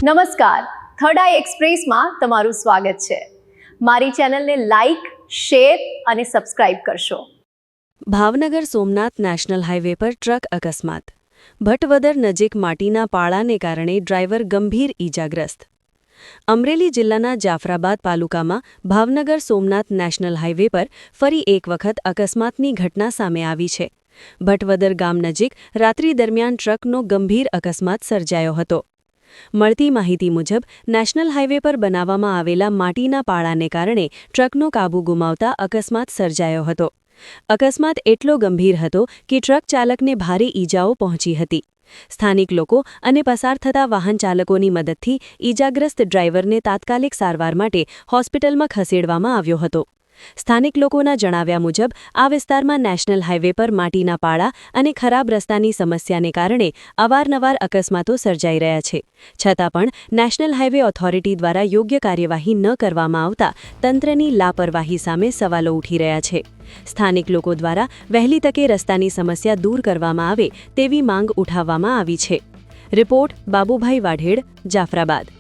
નમસ્કાર, થર્ડ આઈ એક્સપ્રેસમાં તમારું સ્વાગત છે। મારી ચેનલને લાઇક, શેર અને સબસ્ક્રાઇબ કરશો। ભાવનગર સોમનાથ નેશનલ હાઇવે પર ટ્રક અકસ્માત। ભટવદર નજીક માટીના પાળાને કારણે ડ્રાઈવર ગંભીર ઈજાગ્રસ્ત। અમરેલી જિલ્લાના જાફરાબાદ તાલુકામાં ભાવનગર સોમનાથ નેશનલ હાઇવે પર ફરી એક વખત અકસ્માતની ઘટના સામે આવી છે। ભટવદર ગામ નજીક રાત્રિ દરમિયાન ટ્રકનો ગંભીર અકસ્માત સર્જાયો હતો। મળતી માહિતી મુજબ નેશનલ હાઇવે પર બનાવવામાં આવેલા માટીના પાળાને કારણે ટ્રકનો કાબુ ગુમાવતા અકસ્માત સર્જાયો હતો। અકસ્માત એટલો ગંભીર હતો કે ટ્રક ચાલકને ભારે ઈજાઓ પહોંચી હતી। સ્થાનિક લોકો અને પસાર થતા વાહન ચાલકોની મદદથી ઈજાગ્રસ્ત ડ્રાઈવરને તાત્કાલિક સારવાર માટે હોસ્પિટલમાં ખસેડવામાં આવ્યો હતો। સ્થાનિક લોકોના જણાવ્યા મુજબ આ વિસ્તારમાં નેશનલ હાઇવે પર માટીના પાળા અને ખરાબ રસ્તાની સમસ્યાને કારણે અવારનવાર અકસ્માતો સર્જાઈ રહ્યા છે। છતાં પણ નેશનલ હાઇવે ઓથોરિટી દ્વારા યોગ્ય કાર્યવાહી ન કરવામાં આવતા તંત્રની લાપરવાહી સામે સવાલો ઉઠી રહ્યા છે। સ્થાનિક લોકો દ્વારા વહેલી તકે રસ્તાની સમસ્યા દૂર કરવામાં આવે તેવી માંગ ઉઠાવવામાં આવી છે। રિપોર્ટ બાબુભાઈ વાઢેડ, જાફરાબાદ।